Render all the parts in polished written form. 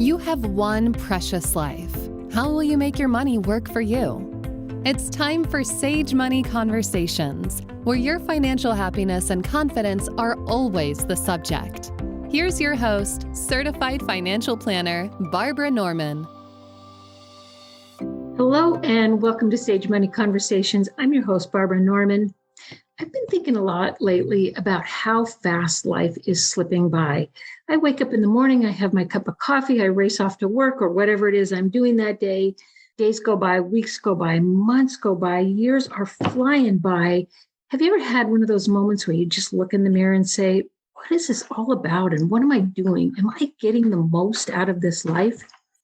You have one precious life. How will you make your money work for you? It's time for Sage Money Conversations, where your financial happiness and confidence are always the subject. Here's your host, certified financial planner, Barbara Norman. Hello, and welcome to Sage Money Conversations. I'm your host, Barbara Norman. I've been thinking a lot lately about how fast life is slipping by. I wake up in the morning, I have my cup of coffee, I race off to work or whatever it is I'm doing that day. Days go by, weeks go by, months go by, years are flying by. Have you ever had one of those moments where you just look in the mirror and say, what is this all about? And what am I doing? Am I getting the most out of this life?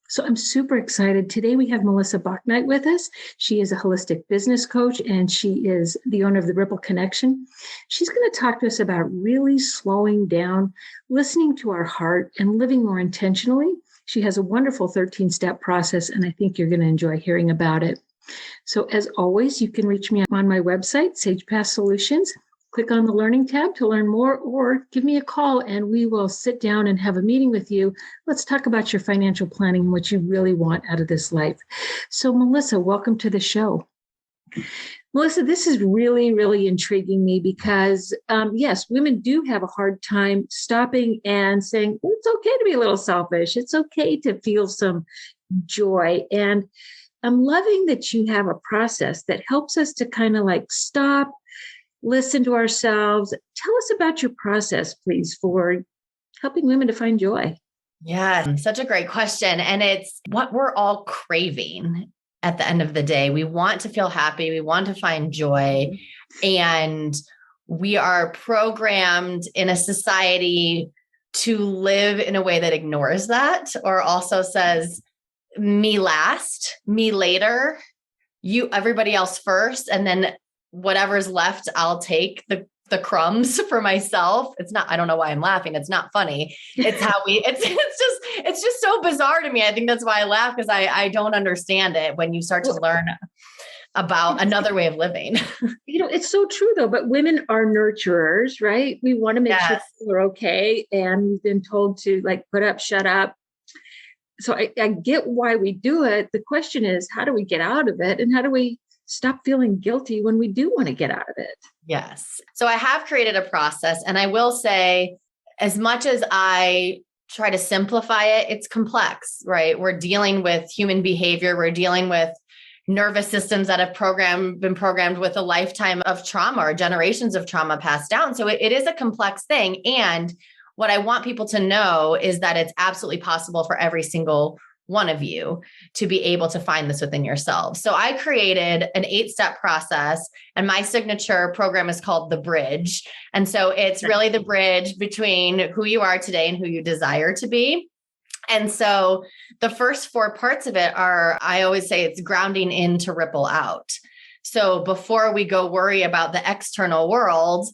So I'm super excited. Today we have Melissa Bauknight with us. She is a holistic business coach and she is the owner of the Ripple Connection. She's going to talk to us about really slowing down, listening to our heart, and living more intentionally. She has a wonderful 13-step process, and I think you're going to enjoy hearing about it. So as always, you can reach me on my website, Sage Path Solutions. Click on the Learning tab to learn more, or give me a call and we will sit down and have a meeting with you. Let's talk about your financial planning and what you really want out of this life. So Melissa, welcome to the show. Melissa, this is really, really intriguing me because, yes, women do have a hard time stopping and saying, it's okay to be a little selfish. It's okay to feel some joy. And I'm loving that you have a process that helps us to kind of like stop, listen to ourselves. Tell us about your process, please, for helping women to find joy. Yeah, such a great question. And it's what we're all craving at the end of the day. We want to feel happy. We want to find joy. And we are programmed in a society to live in a way that ignores that, or also says, me last, me later, you, everybody else first. And then whatever's left, I'll take the crumbs for myself. It's not, I don't know why I'm laughing. It's not funny. It's how it's just so bizarre to me. I think that's why I laugh, because I don't understand it when you start to learn about another way of living. It's so true though, but women are nurturers, right? We want to make sure we're okay. And we've been told to like put up, shut up. So I get why we do it. The question is, how do we get out of it? And how do we stop feeling guilty when we do want to get out of it? Yes. So I have created a process, and I will say, as much as I try to simplify it, it's complex, right? We're dealing with human behavior. We're dealing with nervous systems that have been programmed with a lifetime of trauma or generations of trauma passed down. So it is a complex thing. And what I want people to know is that it's absolutely possible for every single one of you to be able to find this within yourselves. So I created an 8-step process, and my signature program is called The Bridge. And so it's really the bridge between who you are today and who you desire to be. And so the first 4 parts of it are, I always say it's grounding in to ripple out. So before we go worry about the external world,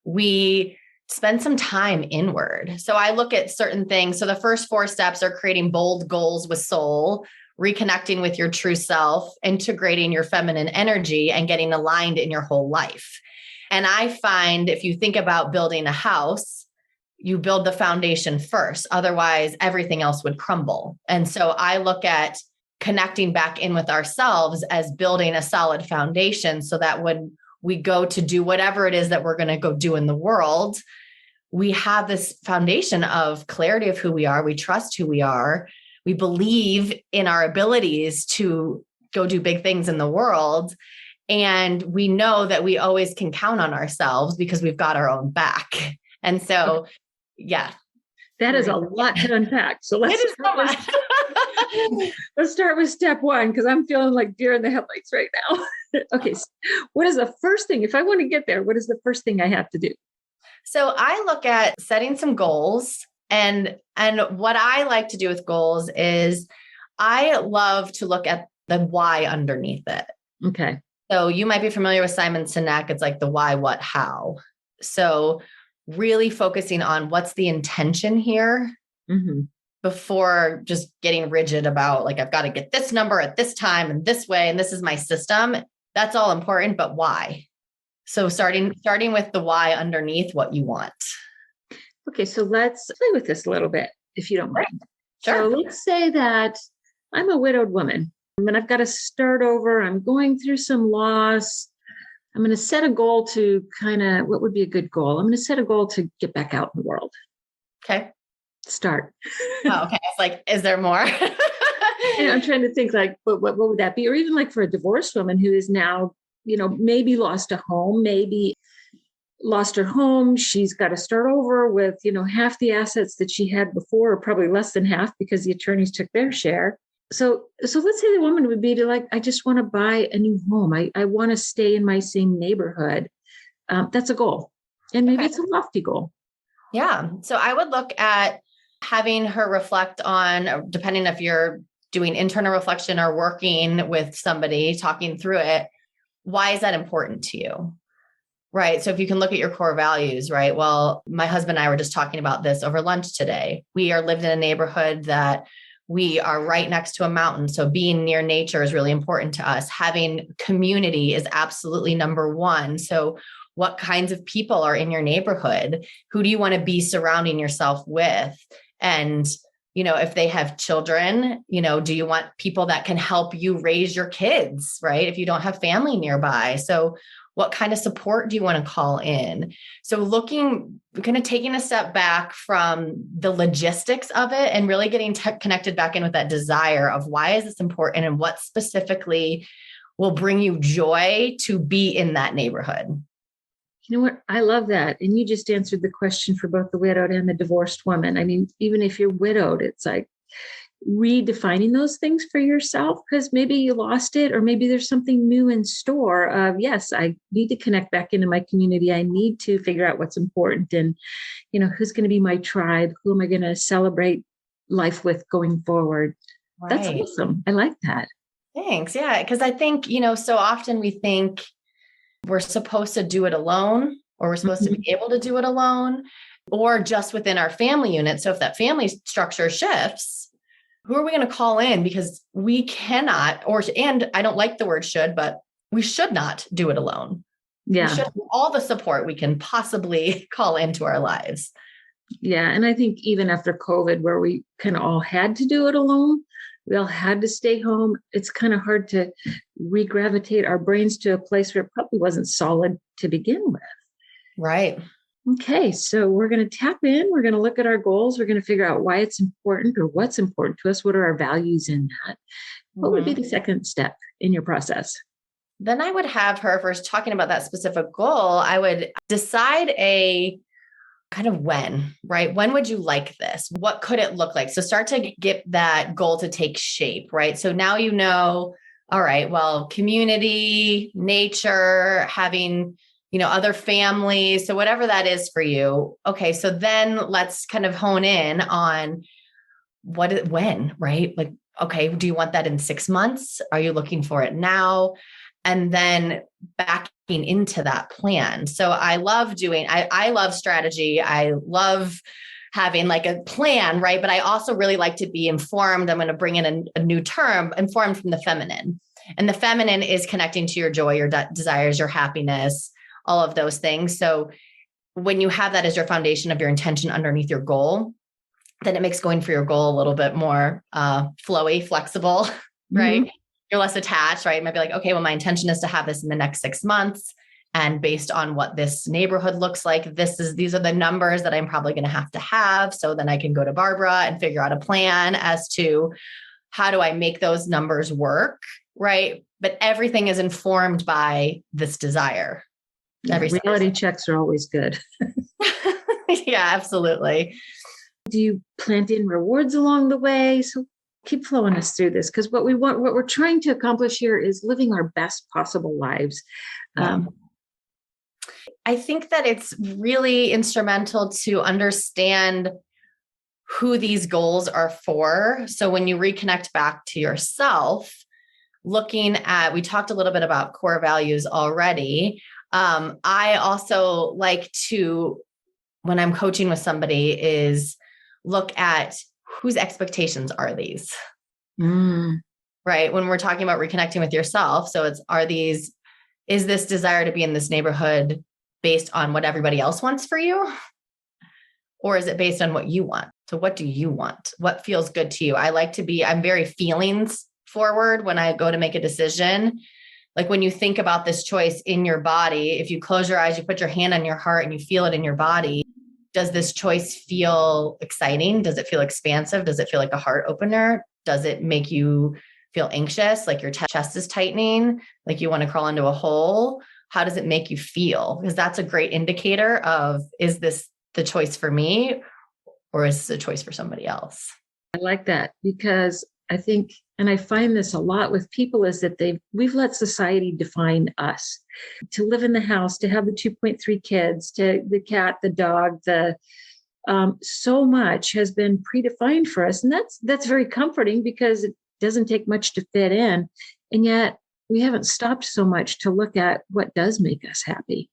we spend some time inward. So I look at certain things. So the first 4 steps are creating bold goals with soul, reconnecting with your true self, integrating your feminine energy, and getting aligned in your whole life. And I find if you think about building a house, you build the foundation first. Otherwise, everything else would crumble. And so I look at connecting back in with ourselves as building a solid foundation, so that when we go to do whatever it is that we're going to go do in the world, we have this foundation of clarity of who we are. We trust who we are. We believe in our abilities to go do big things in the world. And we know that we always can count on ourselves because we've got our own back. And so, yeah. That is a lot to unpack. So let's start with step 1, because I'm feeling like deer in the headlights right now. Okay. So what is the first thing? If I want to get there, what is the first thing I have to do? So I look at setting some goals, and what I like to do with goals is I love to look at the why underneath it. Okay. So you might be familiar with Simon Sinek. It's like the why, what, how. So really focusing on what's the intention here before just getting rigid about like, I've got to get this number at this time and this way, and this is my system. That's all important, but why? So starting with the why underneath what you want. Okay, so let's play with this a little bit, if you don't mind. So let's say that I'm a widowed woman and I've got to start over. I'm going through some loss. I'm going to set a goal to what would be a good goal? I'm going to set a goal to get back out in the world. Okay. Start. Oh, okay. It's like, is there more? I'm trying to think like, what would that be? Or even like for a divorced woman who is now, maybe lost a home, maybe lost her home. She's got to start over with, half the assets that she had before, or probably less than half because the attorneys took their share. So let's say the woman would be to like, I just want to buy a new home. I want to stay in my same neighborhood. That's a goal. And maybe it's a lofty goal. Yeah. So I would look at having her reflect on, depending if you're doing internal reflection or working with somebody, talking through it, why is that important to you? Right. So if you can look at your core values, right? Well, my husband and I were just talking about this over lunch today. We are lived in a neighborhood that we are right next to a mountain. So being near nature is really important to us. Having community is absolutely number one. So what kinds of people are in your neighborhood? Who do you want to be surrounding yourself with? And, if they have children, do you want people that can help you raise your kids, right? If you don't have family nearby. So what kind of support do you want to call in? So taking a step back from the logistics of it and really getting connected back in with that desire of why is this important and what specifically will bring you joy to be in that neighborhood. You know what? I love that. And you just answered the question for both the widowed and the divorced woman. I mean, even if you're widowed, it's like redefining those things for yourself, because maybe you lost it, or maybe there's something new in store of, yes, I need to connect back into my community. I need to figure out what's important and, who's going to be my tribe? Who am I going to celebrate life with going forward? Right. That's awesome. I like that. Thanks. Yeah. Because I think, so often we think we're supposed to do it alone, or we're supposed to be able to do it alone, or just within our family unit. So if that family structure shifts, who are we going to call in? Because we cannot, and I don't like the word should, but we should not do it alone. Yeah. We should have all the support we can possibly call into our lives. Yeah. And I think even after COVID, where we kind of all had to do it alone, we all had to stay home. It's kind of hard to regravitate our brains to a place where it probably wasn't solid to begin with. Right. Okay. So we're going to tap in. We're going to look at our goals. We're going to figure out why it's important or what's important to us. What are our values in that? What would be the second step in your process? Then I would have her, first talking about that specific goal, I would decide a kind of when, right? When would you like this? What could it look like? So start to get that goal to take shape, right? So now all right, well, community, nature, having, other families. So whatever that is for you. Okay. So then let's kind of hone in on when, right? Like, okay, do you want that in 6 months? Are you looking for it now? And then backing into that plan. So I love I love strategy. I love having like a plan, right? But I also really like to be informed. I'm going to bring in a new term, informed from the feminine. And the feminine is connecting to your joy, your desires, your happiness, all of those things. So when you have that as your foundation of your intention underneath your goal, then it makes going for your goal a little bit more flowy, flexible, right? You're less attached, right? You might be like, okay, well, my intention is to have this in the next 6 months. And based on what this neighborhood looks like, these are the numbers that I'm probably going to have. So then I can go to Barbara and figure out a plan as to how do I make those numbers work, right? But everything is informed by this desire. Yeah, reality checks are always good. Yeah, absolutely. Do you plant in rewards along the way? So keep flowing us through this, because what we're trying to accomplish here is living our best possible lives. I think that it's really instrumental to understand who these goals are for. So when you reconnect back to yourself, we talked a little bit about core values already. I also like to, when I'm coaching with somebody, is look at whose expectations are these, right? When we're talking about reconnecting with yourself. So is this desire to be in this neighborhood based on what everybody else wants for you? Or is it based on what you want? So what do you want? What feels good to you? I'm very feelings forward when I go to make a decision. Like when you think about this choice in your body, if you close your eyes, you put your hand on your heart and you feel it in your body. Does this choice feel exciting? Does it feel expansive? Does it feel like a heart opener? Does it make you feel anxious? Like your chest is tightening, like you want to crawl into a hole? How does it make you feel? Because that's a great indicator of, is this the choice for me or is this a choice for somebody else? I like that because I think, and I find this a lot with people, is that we've let society define us. To live in the house, to have the 2.3 kids, to the cat, the dog, so much has been predefined for us. And that's very comforting because it doesn't take much to fit in. And yet we haven't stopped so much to look at what does make us happy.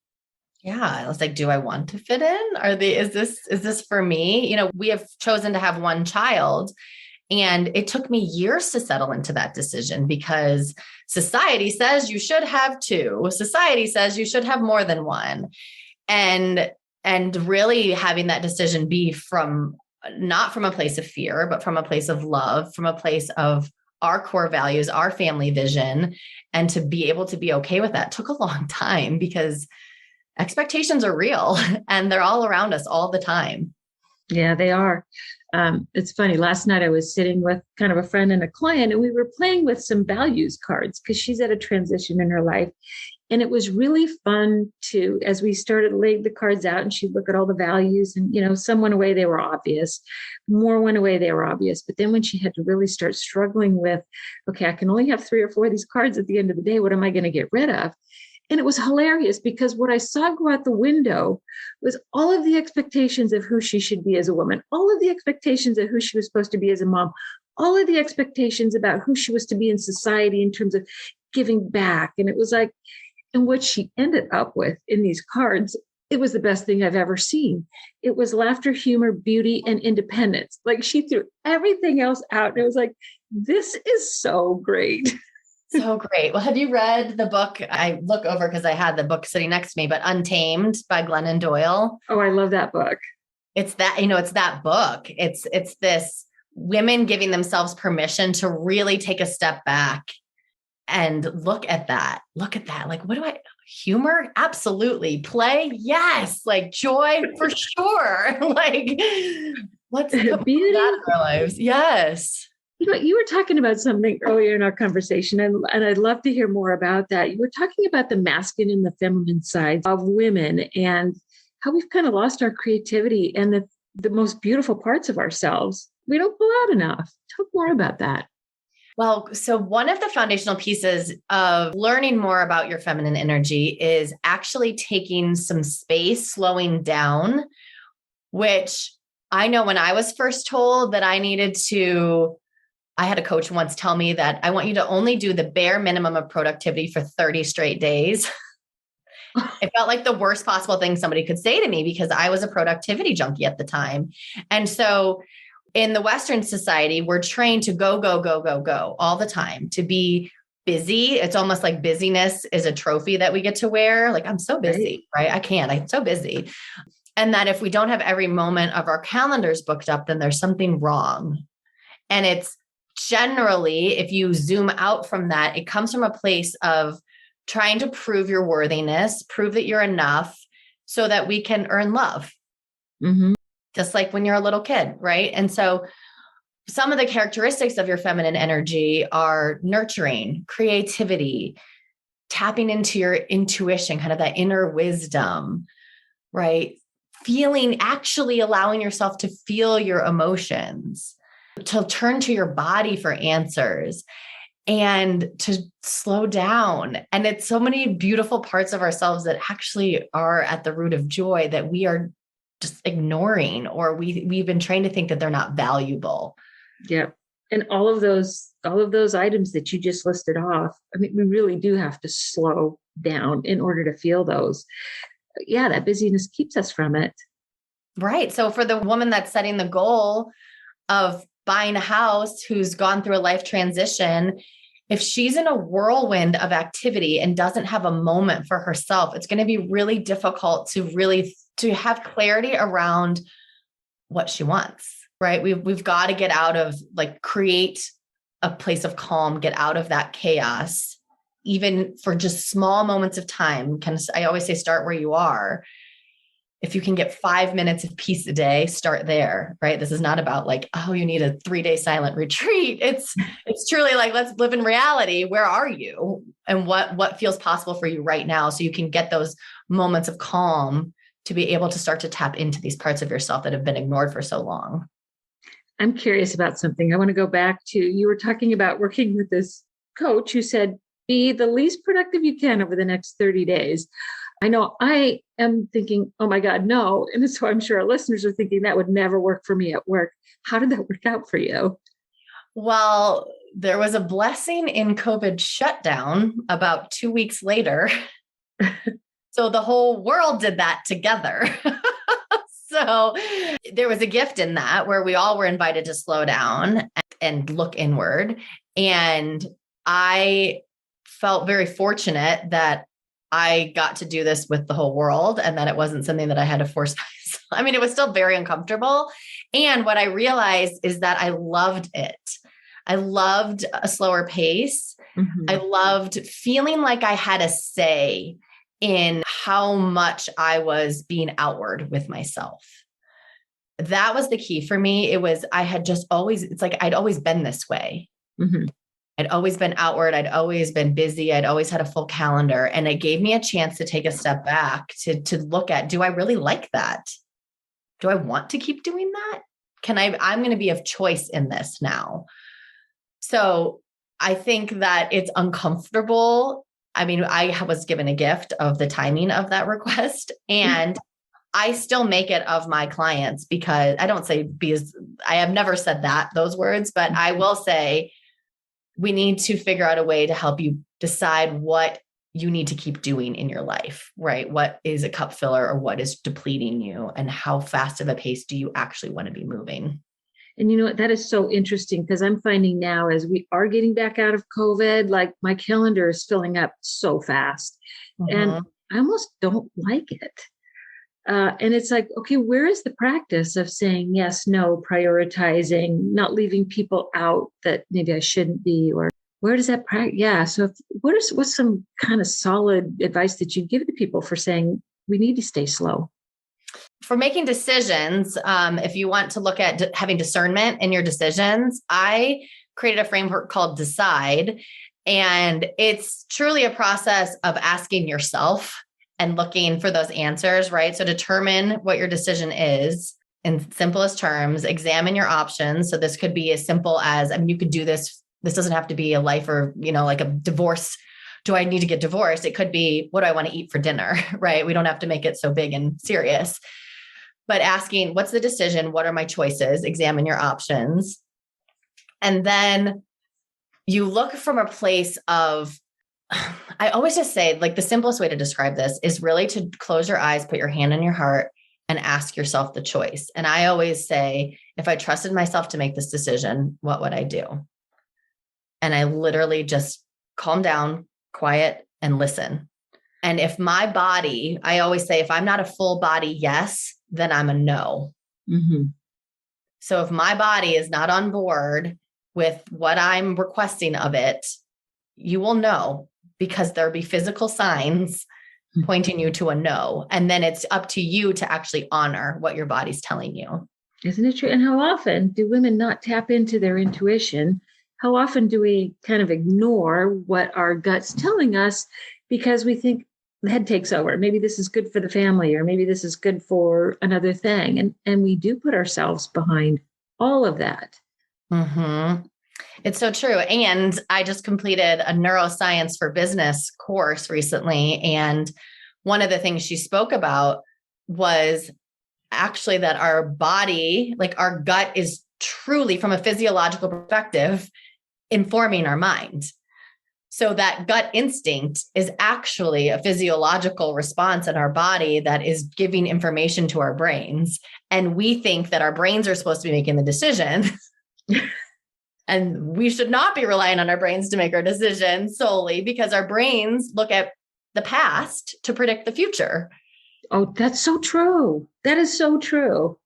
Yeah. I was like, do I want to fit in? Is this for me? We have chosen to have one child. And it took me years to settle into that decision because society says you should have two. Society says you should have more than one. And really having that decision be not from a place of fear, but from a place of love, from a place of our core values, our family vision, and to be able to be okay with that took a long time because expectations are real and they're all around us all the time. Yeah, they are. It's funny. Last night I was sitting with kind of a friend and a client, and we were playing with some values cards because she's at a transition in her life. And it was really fun as we started laying the cards out and she'd look at all the values and, some went away, they were obvious. More went away, they were obvious. But then when she had to really start struggling with, okay, I can only have 3 or 4 of these cards at the end of the day. What am I going to get rid of? And it was hilarious because what I saw go out the window was all of the expectations of who she should be as a woman, all of the expectations of who she was supposed to be as a mom, all of the expectations about who she was to be in society in terms of giving back. And it was like, and what she ended up with in these cards, it was the best thing I've ever seen. It was laughter, humor, beauty, and independence. Like she threw everything else out. And it was like, this is so great. So great. Well, have you read the book? I look over because I had the book sitting next to me, but Untamed by Glennon Doyle. Oh, I love that book. It's that book. It's this women giving themselves permission to really take a step back and look at that. Like, humor? Absolutely. Play? Yes. Like joy for sure. Like, let's put beauty that in our lives. Yes. You were talking about something earlier in our conversation, and I'd love to hear more about that. You were talking about the masculine and the feminine sides of women and how we've kind of lost our creativity and the most beautiful parts of ourselves. We don't pull out enough. Talk more about that. Well, so one of the foundational pieces of learning more about your feminine energy is actually taking some space, slowing down, which I know when I was first told that I had a coach once tell me that I want you to only do the bare minimum of productivity for 30 straight days. It felt like the worst possible thing somebody could say to me because I was a productivity junkie at the time. And so in the Western society, we're trained to go, go, go, go, go all the time, to be busy. It's almost like busyness is a trophy that we get to wear. Like, I'm so busy, right? I'm so busy. And that if we don't have every moment of our calendars booked up, then there's something wrong. And it's generally, if you zoom out from that, it comes from a place of trying to prove your worthiness, prove that you're enough so that we can earn love. Mm-hmm. Just like when you're a little kid, right? And so some of the characteristics of your feminine energy are nurturing, creativity, tapping into your intuition, kind of that inner wisdom, right? Actually allowing yourself to feel your emotions, to turn to your body for answers and to slow down. And it's so many beautiful parts of ourselves that actually are at the root of joy that we are just ignoring, or we've been trained to think that they're not valuable. Yeah. And all of those items that you just listed off, I mean, we really do have to slow down in order to feel those. Yeah, that busyness keeps us from it. Right. So for the woman that's setting the goal of buying a house, who's gone through a life transition, if she's in a whirlwind of activity and doesn't have a moment for herself, it's going to be really difficult to have clarity around what she wants. right? We've got to get out of create a place of calm, get out of that chaos, even for just small moments of time. I always say, start where you are. If you can get 5 minutes of peace a day, start there, right? This is not about you need a 3-day silent retreat. It's truly let's live in reality. Where are you? And what feels possible for you right now? So you can get those moments of calm to be able to start to tap into these parts of yourself that have been ignored for so long. I'm curious about something. I want to go back to, you were talking about working with this coach who said, be the least productive you can over the next 30 days. I know I am thinking, oh my God, no. And so I'm sure our listeners are thinking that would never work for me at work. How did that work out for you? Well, there was a blessing in COVID shutdown about 2 weeks later. So the whole world did that together. So there was a gift in that where we all were invited to slow down and look inward. And I felt very fortunate that I got to do this with the whole world and that it wasn't something that I had to force myself. I mean, it was still very uncomfortable. And what I realized is that I loved it. I loved a slower pace. Mm-hmm. I loved feeling like I had a say in how much I was being outward with myself. That was the key for me. I had just always, it's like I'd always been this way. Mm-hmm. I'd always been outward. I'd always been busy. I'd always had a full calendar. And it gave me a chance to take a step back to look at, do I really like that? Do I want to keep doing that? I'm going to be of choice in this now. So I think that it's uncomfortable. I mean, I was given a gift of the timing of that request, and I still make it of my clients because I have never said those words, but I will say, we need to figure out a way to help you decide what you need to keep doing in your life, right? What is a cup filler or what is depleting you, and how fast of a pace do you actually want to be moving? And you know what, that is so interesting because I'm finding now as we are getting back out of COVID, my calendar is filling up so fast. Mm-hmm. And I almost don't like it. And it's like, okay, where is the practice of saying yes, no, prioritizing, not leaving people out that maybe I shouldn't be, or where does that practice? Yeah. So what's some kind of solid advice that you give to people for saying we need to stay slow? For making decisions, if you want to look at having discernment in your decisions, I created a framework called Decide. And it's truly a process of asking yourself and looking for those answers, right? So determine what your decision is in simplest terms, examine your options. So this could be as simple as, you could do this. This doesn't have to be a life or, like a divorce. Do I need to get divorced? It could be, what do I want to eat for dinner, right? We don't have to make it so big and serious, but asking, what's the decision? What are my choices? Examine your options. And then you look from a place of, I always just say, the simplest way to describe this is really to close your eyes, put your hand on your heart, and ask yourself the choice. And I always say, if I trusted myself to make this decision, what would I do? And I literally just calm down, quiet, and listen. And if my body, I always say, if I'm not a full body yes, then I'm a no. Mm-hmm. So if my body is not on board with what I'm requesting of it, you will know, because there'll be physical signs pointing you to a no. And then it's up to you to actually honor what your body's telling you. Isn't it true? And how often do women not tap into their intuition? How often do we kind of ignore what our gut's telling us because we think the head takes over? Maybe this is good for the family, or maybe this is good for another thing. And we do put ourselves behind all of that. Mm-hmm. It's so true. And I just completed a neuroscience for business course recently. And one of the things she spoke about was actually that our body, our gut, is truly, from a physiological perspective, informing our mind. So that gut instinct is actually a physiological response in our body that is giving information to our brains. And we think that our brains are supposed to be making the decision. And we should not be relying on our brains to make our decisions solely, because our brains look at the past to predict the future. Oh, that's so true. That is so true.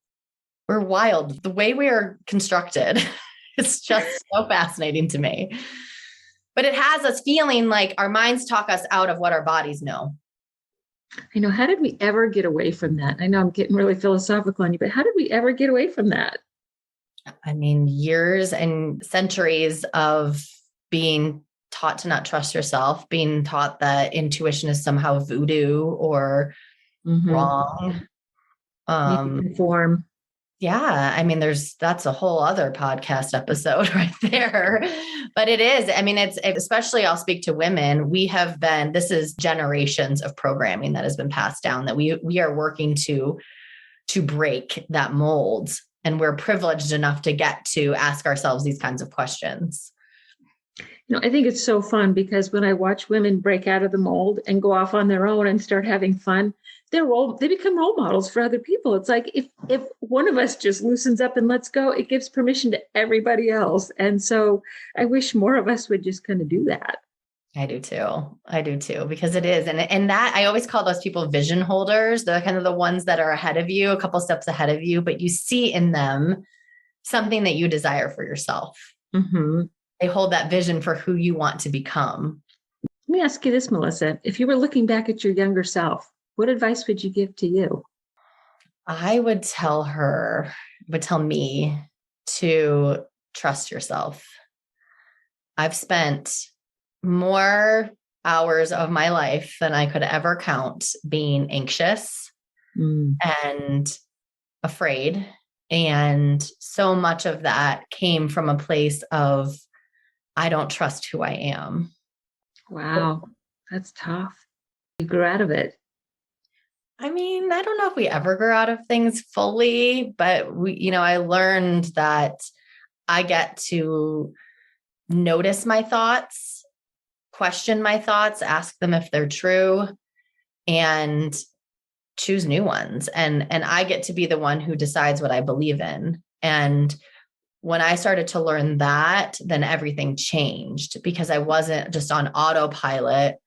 We're wild. The way we are constructed, it's just so fascinating to me. But it has us feeling like our minds talk us out of what our bodies know. I know. How did we ever get away from that? I know I'm getting really philosophical on you, but how did we ever get away from that? I mean, years and centuries of being taught to not trust yourself, being taught that intuition is somehow voodoo or wrong. Conform. Yeah. I mean, that's a whole other podcast episode right there, but it is. I mean, it's especially I'll speak to women. This is generations of programming that has been passed down that we are working to break that mold. And we're privileged enough to get to ask ourselves these kinds of questions. I think it's so fun because when I watch women break out of the mold and go off on their own and start having fun, they become role models for other people. It's like if one of us just loosens up and lets go, it gives permission to everybody else. And so I wish more of us would just kind of do that. I do too, because it is. And that I always call those people vision holders. They're kind of the ones that are ahead of you, a couple steps ahead of you, but you see in them something that you desire for yourself. Mm-hmm. They hold that vision for who you want to become. Let me ask you this, Melissa. If you were looking back at your younger self, what advice would you give to you? I would tell me to trust yourself. I've spent more hours of my life than I could ever count being anxious and afraid. And so much of that came from a place of, I don't trust who I am. Wow, that's tough. You grew out of it. I mean, I don't know if we ever grew out of things fully, but I learned that I get to notice my thoughts, question my thoughts, ask them if they're true, and choose new ones. And I get to be the one who decides what I believe in. And when I started to learn that, then everything changed because I wasn't just on autopilot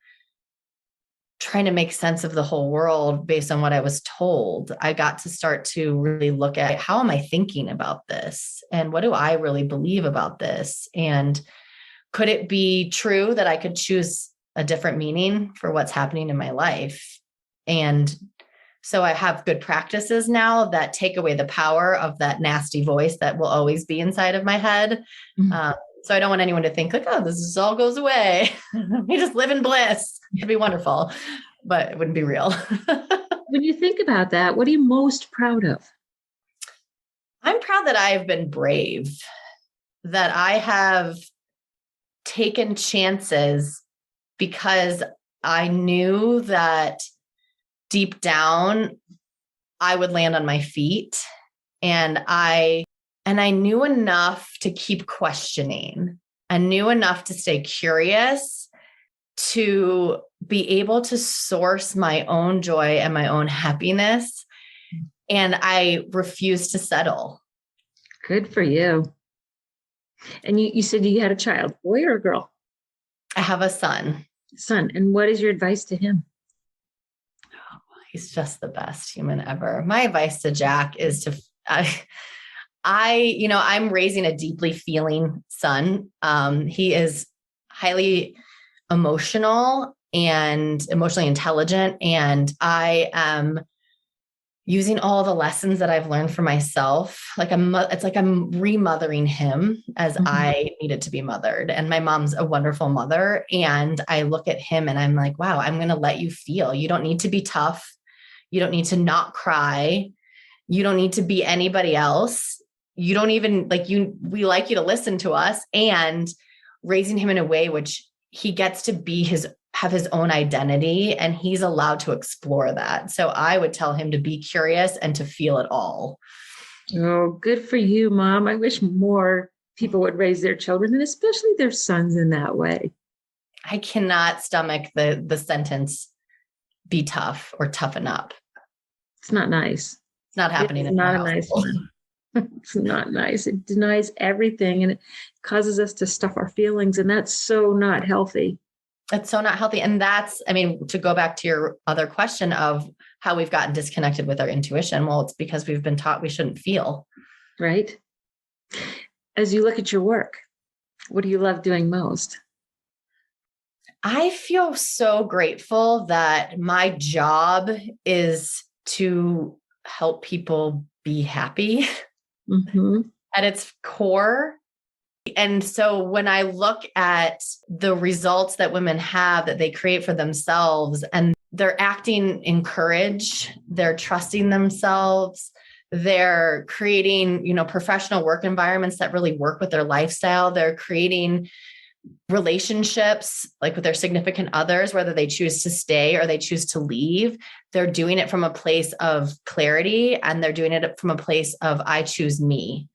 trying to make sense of the whole world based on what I was told. I got to start to really look at how am I thinking about this? And what do I really believe about this? And could it be true that I could choose a different meaning for what's happening in my life? And so I have good practices now that take away the power of that nasty voice that will always be inside of my head. So I don't want anyone to think like, oh, this all goes away. We just live in bliss. It'd be wonderful, but it wouldn't be real. When you think about that, what are you most proud of? I'm proud that I have been brave, that I have taken chances because I knew that deep down I would land on my feet, and I knew enough to keep questioning. I knew enough to stay curious, to be able to source my own joy and my own happiness. And I refused to settle. Good for you. And you said you had a child, boy or a girl? I have a son. And what is your advice to him? Oh, he's just the best human ever. My advice to Jack is to, I'm raising a deeply feeling son. He is highly emotional and emotionally intelligent. And I am using all the lessons that I've learned for myself. It's like I'm remothering him as I needed to be mothered. And my mom's a wonderful mother. And I look at him and I'm like, wow, I'm going to let you feel. You don't need to be tough. You don't need to not cry. You don't need to be anybody else. You don't even we like you to listen to us, and raising him in a way which he gets to have his own identity, and he's allowed to explore that. So I would tell him to be curious and to feel it all. Oh, good for you, Mom. I wish more people would raise their children, and especially their sons, in that way. I cannot stomach the sentence, be tough or toughen up. It's not nice. It's not happening. It's not a nice one. It's not nice. It denies everything, and it causes us to stuff our feelings, and that's so not healthy. It's so not healthy. And that's, I mean, to go back to your other question of how we've gotten disconnected with our intuition. Well, it's because we've been taught we shouldn't feel. Right. As you look at your work, what do you love doing most? I feel so grateful that my job is to help people be happy at its core. And so when I look at the results that women have that they create for themselves, and they're acting in courage, they're trusting themselves, they're creating, professional work environments that really work with their lifestyle. They're creating relationships like with their significant others, whether they choose to stay or they choose to leave. They're doing it from a place of clarity, and they're doing it from a place of I choose me.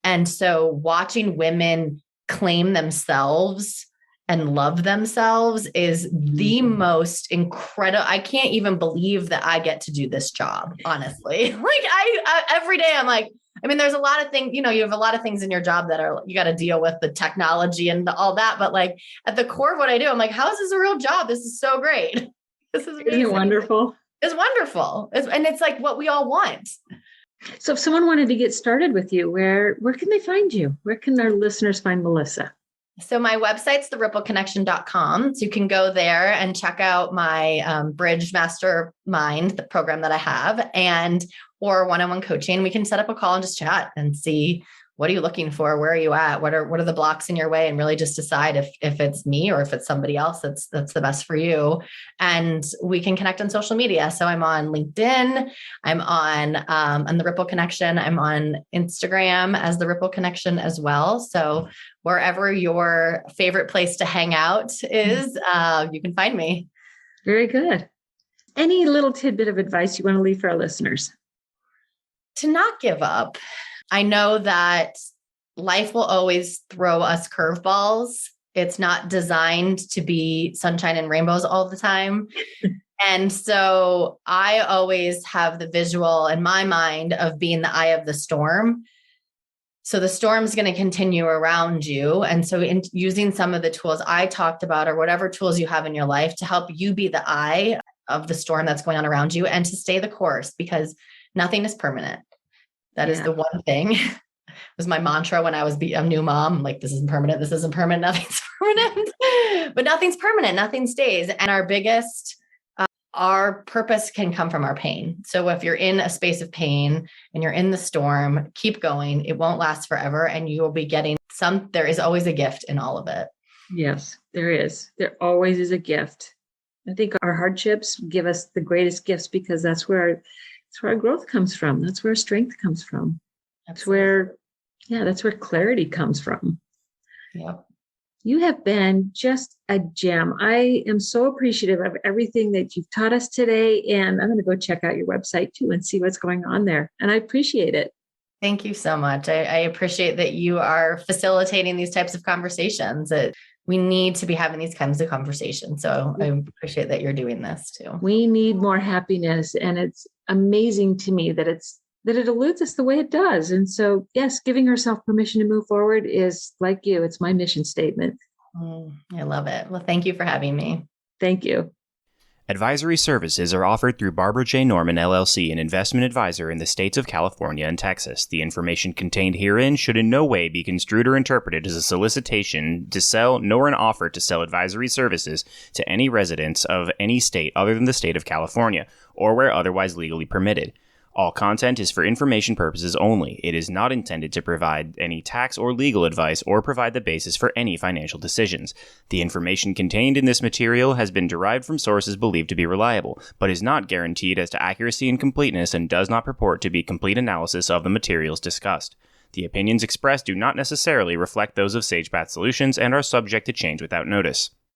And so watching women claim themselves and love themselves is the most incredible. I can't even believe that I get to do this job, honestly. Like I every day I'm like, there's a lot of things, you have a lot of things in your job that you got to deal with the technology and all that. But like at the core of what I do, I'm like, how is this a real job? This is so great. This is amazing. Isn't it wonderful? It's wonderful. And it's like what we all want. So if someone wanted to get started with you, where can they find you? Where can our listeners find Melissa? So my website's therippleconnection.com. So you can go there and check out my Bridge Mastermind, the program that I have, or one-on-one coaching. We can set up a call and just chat and see, what are you looking for? Where are you at? What are the blocks in your way? And really just decide if it's me or if it's somebody else that's the best for you. And we can connect on social media. So I'm on LinkedIn. I'm on the Ripple Connection. I'm on Instagram as the Ripple Connection as well. So wherever your favorite place to hang out is, you can find me. Very good. Any little tidbit of advice you want to leave for our listeners? To not give up. I know that life will always throw us curveballs. It's not designed to be sunshine and rainbows all the time. And so I always have the visual in my mind of being the eye of the storm. So the storm's going to continue around you. And so in using some of the tools I talked about, or whatever tools you have in your life to help you be the eye of the storm that's going on around you, and to stay the course, because nothing is permanent. That is the one thing. It was my mantra when I was a new mom. I'm like, this isn't permanent. This isn't permanent. Nothing's permanent. But nothing's permanent. Nothing stays. And our purpose can come from our pain. So if you're in a space of pain and you're in the storm, keep going. It won't last forever. And you will be getting there is always a gift in all of it. Yes, there is. There always is a gift. I think our hardships give us the greatest gifts, because that's where our growth comes from. That's where strength comes from. Absolutely. That's where clarity comes from. Yep. You have been just a gem. I am so appreciative of everything that you've taught us today. And I'm going to go check out your website too and see what's going on there. And I appreciate it. Thank you so much. I appreciate that you are facilitating these types of conversations. We need to be having these kinds of conversations. So I appreciate that you're doing this too. We need more happiness. And it's amazing to me that it eludes us the way it does. And so, yes, giving herself permission to move forward is, like you, it's my mission statement. I love it. Well, thank you for having me. Thank you. Advisory services are offered through Barbara J. Norman, LLC, an investment advisor in the states of California and Texas. The information contained herein should in no way be construed or interpreted as a solicitation to sell, nor an offer to sell advisory services to any residents of any state other than the state of California, or where otherwise legally permitted. All content is for information purposes only. It is not intended to provide any tax or legal advice or provide the basis for any financial decisions. The information contained in this material has been derived from sources believed to be reliable, but is not guaranteed as to accuracy and completeness and does not purport to be complete analysis of the materials discussed. The opinions expressed do not necessarily reflect those of SagePath Solutions and are subject to change without notice.